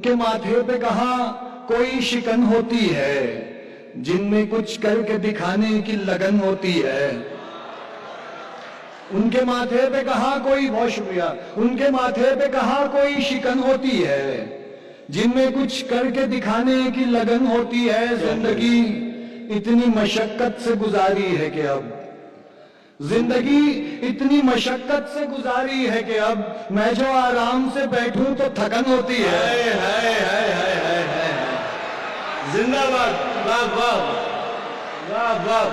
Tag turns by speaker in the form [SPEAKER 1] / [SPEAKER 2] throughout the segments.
[SPEAKER 1] के माथे पे कहाँ कोई शिकन होती है, जिनमें कुछ करके दिखाने की लगन होती है। उनके माथे पे कहाँ कोई, बहुत शुक्रिया, उनके माथे पे कहाँ कोई शिकन होती है, जिनमें कुछ करके दिखाने की लगन होती है। जिंदगी इतनी मशक्कत से गुजारी है कि अब, जिंदगी इतनी मशक्कत से गुजारी है कि अब मैं जो आराम से बैठूं तो थकन होती है।
[SPEAKER 2] जिंदाबाद, वाह वाह वाह वाह,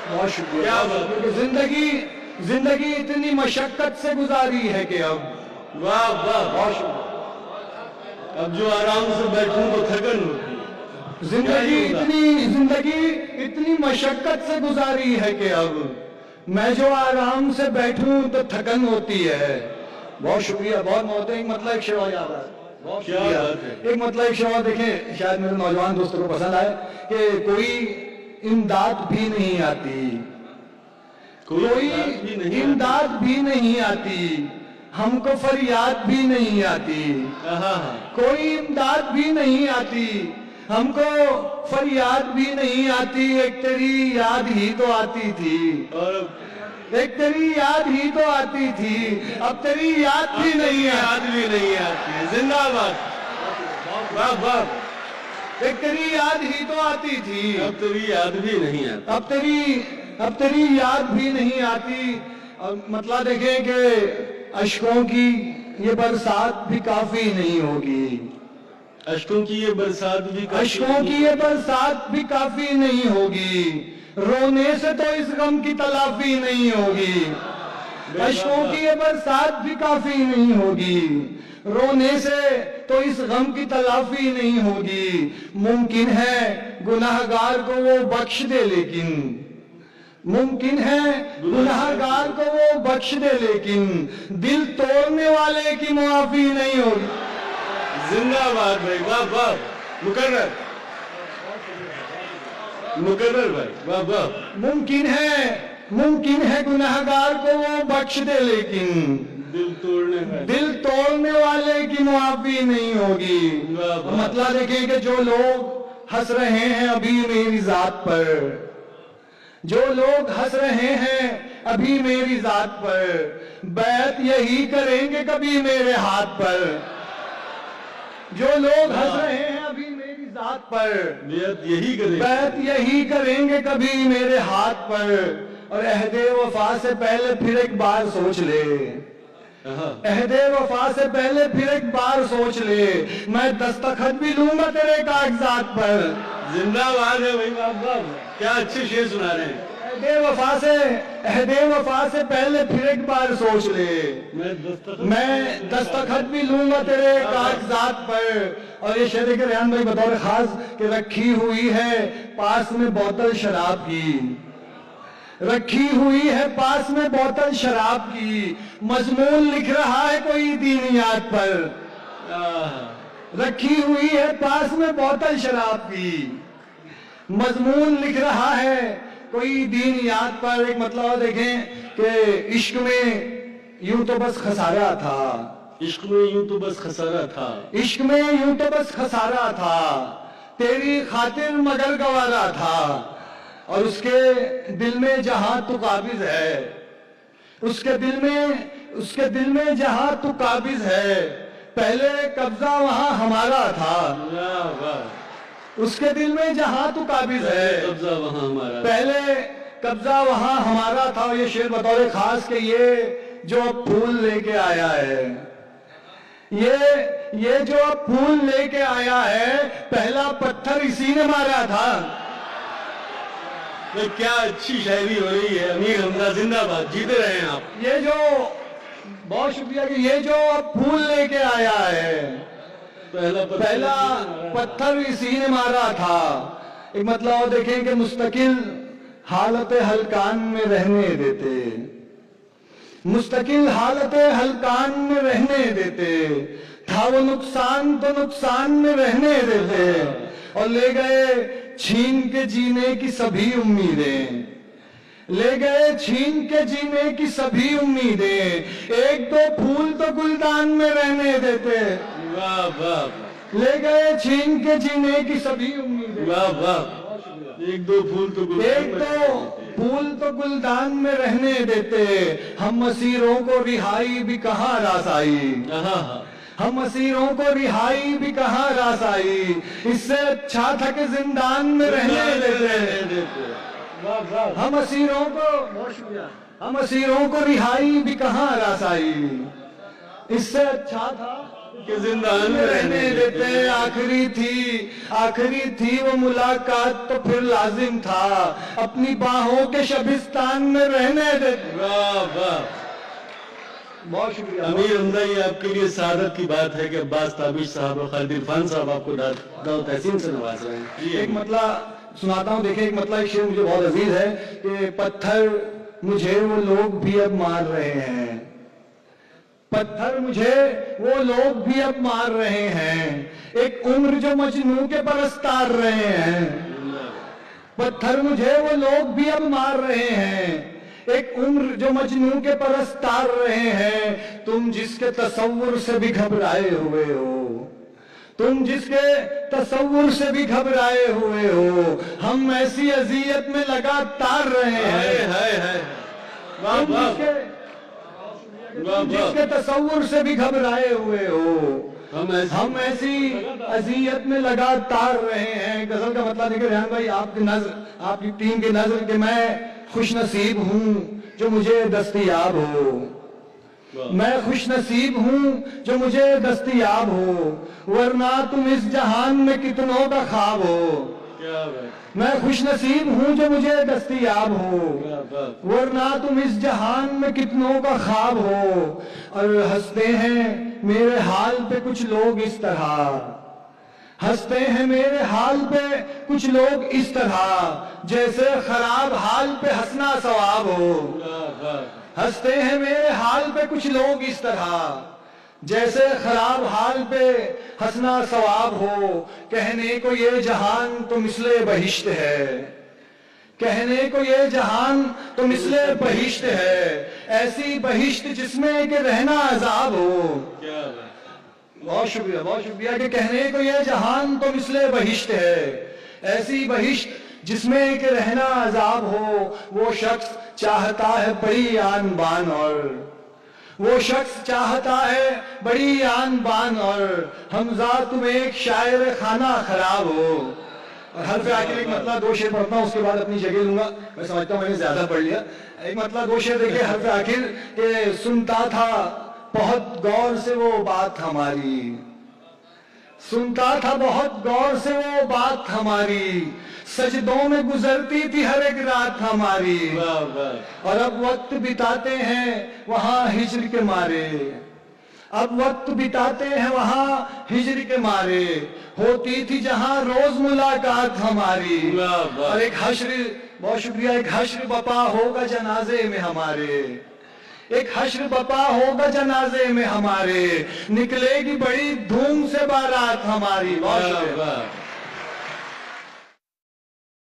[SPEAKER 1] बहुत शुक्रिया। क्योंकि जिंदगी इतनी मशक्कत से गुजारी है कि अब,
[SPEAKER 2] वाह वाह, बहुत शुक्रिया। अब जो आराम से बैठूं तो थकन होती है।
[SPEAKER 1] जिंदगी इतनी मशक्कत से गुजारी है कि अब मैं जो आराम से बैठूं तो थकन होती है। बहुत शुक्रिया, बहुत मौत है। एक मतलब एक शेवा याद आया, बहुत शुक्रिया। एक मतलब एक शेवा देखें, शायद मेरे नौजवान दोस्तों को पसंद आए, कि कोई इमदाद भी नहीं आती, कोई इमदाद भी नहीं आती, हमको फरियाद भी नहीं आती। कोई इमदाद भी नहीं आती, हमको फरियाद भी नहीं आती। एक तेरी याद ही तो आती थी, एक तेरी याद ही तो आती थी, अब तेरी याद भी नहीं
[SPEAKER 2] आती। जिंदाबाद, वाह वाह।
[SPEAKER 1] एक तेरी याद ही तो आती थी,
[SPEAKER 2] अब तेरी याद भी नहीं आती।
[SPEAKER 1] अब तेरी याद भी नहीं आती। और मतलब देखें कि अश्कों की ये बरसात भी काफी नहीं होगी,
[SPEAKER 2] अश्कों की ये बरसात भी
[SPEAKER 1] काफी नहीं होगी। रोने से तो इस गम की तलाफी नहीं होगी। अश्कों की ये बरसात भी काफी नहीं होगी, रोने से तो इस गम की तलाफी नहीं होगी। मुमकिन है गुनाहगार को वो बख्श दे, लेकिन मुमकिन है गुनाहगार को वो बख्श दे, लेकिन दिल तोड़ने वाले की मुआफी नहीं होगी।
[SPEAKER 2] जिंदाबाद भाई, वाह वाह। मुकर्रर भाई, वाह वाह।
[SPEAKER 1] मुमकिन है गुनाहगार को वो बख्श दे, लेकिन दिल तोड़ने वाले की मुआफी नहीं होगी। मतलब देखें कि जो लोग हंस रहे हैं अभी मेरी जात पर, जो लोग हंस रहे हैं अभी मेरी जात पर, बैत यही करेंगे कभी मेरे हाथ पर। जो लोग हंस रहे हैं अभी मेरी जात पर, बैत यही करेंगे कभी मेरे हाथ पर। और अहदे वफा से पहले फिर एक बार सोच ले, अहदे वफा से पहले फिर एक बार सोच ले, मैं दस्तखत भी लूंगा तेरे कागजात पर।
[SPEAKER 2] जिंदाबाद है भाई, वाह, क्या अच्छे शेर सुना रहे हैं।
[SPEAKER 1] अहदे वफा से पहले फिर एक बार सोच ले, मैं दस्तखत भी लूंगा तेरे कागजात पर। और ये शेर के रेहान भाई बतौर खास कि रखी हुई है पास में बोतल शराब की, रखी हुई है पास में बोतल शराब की, मजमून लिख रहा है कोई दीनियात पर। रखी हुई है पास में बोतल शराब की, मजमून लिख रहा है कोई दीनियात पर। एक मतलब देखें कि इश्क में यूं तो बस खसारा था,
[SPEAKER 2] इश्क में यूं तो बस खसारा था,
[SPEAKER 1] इश्क में यूं तो बस खसारा था, तेरी खातिर मगर गवारा था। और उसके दिल में जहां तू काबिज है, उसके दिल में जहां तू काबिज है, पहले कब्जा वहां हमारा था। उसके दिल में जहां तू काबिज है,
[SPEAKER 2] कब्जा वहां हमारा,
[SPEAKER 1] पहले कब्जा वहां हमारा था। ये शेर बतौर खास के ये जो अब फूल लेके आया है, ये जो अब फूल लेके आया है, पहला पत्थर इसी ने मारा था।
[SPEAKER 2] तो क्या अच्छी शायरी हो रही है। अमीर हमजा जिंदाबाद, जीते रहे हैं आप।
[SPEAKER 1] ये जो, बहुत शुक्रिया कि ये जो अब फूल लेके आया है, पहला पत्थर इसी ने मारा था। एक मतलब देखें कि मुस्तकिल हालत हलकान में रहने देते, मुस्तकिल हालत हलकान में रहने देते, था वो नुकसान तो नुकसान में रहने देते, और ले गए छीन के जीने की सभी उम्मीदें, ले गए छीन के जीने की सभी उम्मीदें, एक दो फूल तो गुलदान में रहने देते।
[SPEAKER 2] वाह वाह,
[SPEAKER 1] ले गए छीन के जीने की सभी उम्मीदें।
[SPEAKER 2] वाह वाह, एक दो फूल तो
[SPEAKER 1] गुलदान में रहने देते, हम असीरों को रिहाई भी कहाँ रास आई। हम असीरों को रिहाई भी कहाँ रास आई, इससे अच्छा था कि जिंदान में रहने देते। हम असीरों को रिहाई भी कहाँ रास आई, इससे अच्छा था
[SPEAKER 2] कि जिंदान में
[SPEAKER 1] रहने देते। आखिरी थी वो मुलाकात तो फिर लाजिम था, अपनी बाहों के शबिस्तान में रहने देते।
[SPEAKER 2] वाह वाह,
[SPEAKER 1] बहुत शुक्रिया
[SPEAKER 2] अमीर हमदा, ये आपके लिए सादत की बात है कि अब्बास ताबिश साहब और खालिद इरफान साहब आपको दाऊद तहसीन से नवाज रहे हैं।
[SPEAKER 1] एक मतलब सुनाता हूँ, देखिए एक मतलब एक शेर मुझे बहुत अजीज है कि पत्थर मुझे वो लोग भी अब मार रहे हैं, पत्थर मुझे वो लोग भी अब मार रहे हैं, एक उम्र जो मजनू के परस्तार रहे हैं। पत्थर मुझे वो लोग भी अब मार रहे हैं, एक उम्र जो मजनू के परस्तार रहे हैं। तुम जिसके तसव्वुर से भी घबराए हुए हो, तुम जिसके तसव्वुर से भी घबराए हुए हो, हम ऐसी अजियत में लगातार रहे हैं। तुम जिसके तसव्वुर से भी घबराए हुए हो, हम ऐसी अजियत में लगातार रहे हैं। गजल का मतलब देखिए रेहान भाई, आपकी टीम की नजर कि मैं खुश नसीब हूँ जो मुझे दस्तयाब हो, मैं खुश नसीब हूँ जो मुझे दस्तयाब हो, वरना तुम इस जहान में कितनों का ख्वाब हो। मैं खुश नसीब हूँ जो मुझे दस्तयाब हो, वरना तुम इस जहान में कितनों का ख्वाब हो। और हंसते हैं मेरे हाल पे कुछ लोग इस तरह, हंसते हैं मेरे हाल पे कुछ लोग इस तरह, जैसे खराब हाल पे हंसना सवाब हो। हंसते हैं मेरे हाल पे कुछ लोग इस तरह, जैसे खराब हाल पे हंसना सवाब हो। कहने को ये जहान तो मिसले बहिश्त है, कहने को ये जहान तो मिसले बहिश्त है, ऐसी बहिश्त जिसमें कि रहना अजाब हो। बहुत शुक्रिया कि कहने को ये जहान तो मिसले बहिश्त है, ऐसी बहिश्त जिसमें कि रहना अजाब हो। वो शख्स चाहता है बड़ी आन बान, और वो शख्स चाहता है बड़ी आन बान, और हमजा तुम एक शायर खाना खराब हो। और हर पे आखिर एक मतलब दो शेर पढ़ता हूँ, उसके बाद अपनी जगह लूंगा। मैं समझता हूँ मैंने ज्यादा पढ़ लिया। एक मतलब दो शेर देखिए हर पे आखिर के, सुनता था बहुत गौर से वो बात हमारी, सुनता था बहुत गौर से वो बात हमारी, सजदों में गुजरती थी हर एक रात हमारी। और अब वक्त बिताते हैं वहां हिज्र के मारे, अब वक्त बिताते हैं वहां हिज्र के मारे, होती थी जहां रोज मुलाकात हमारी। और एक हश्र, बहुत शुक्रिया, एक हश्र बपा होगा जनाजे में हमारे, एक हश्र बपा होगा जनाजे में हमारे, निकलेगी बड़ी धूम से बारात हमारी। बहुत शुक्रिया।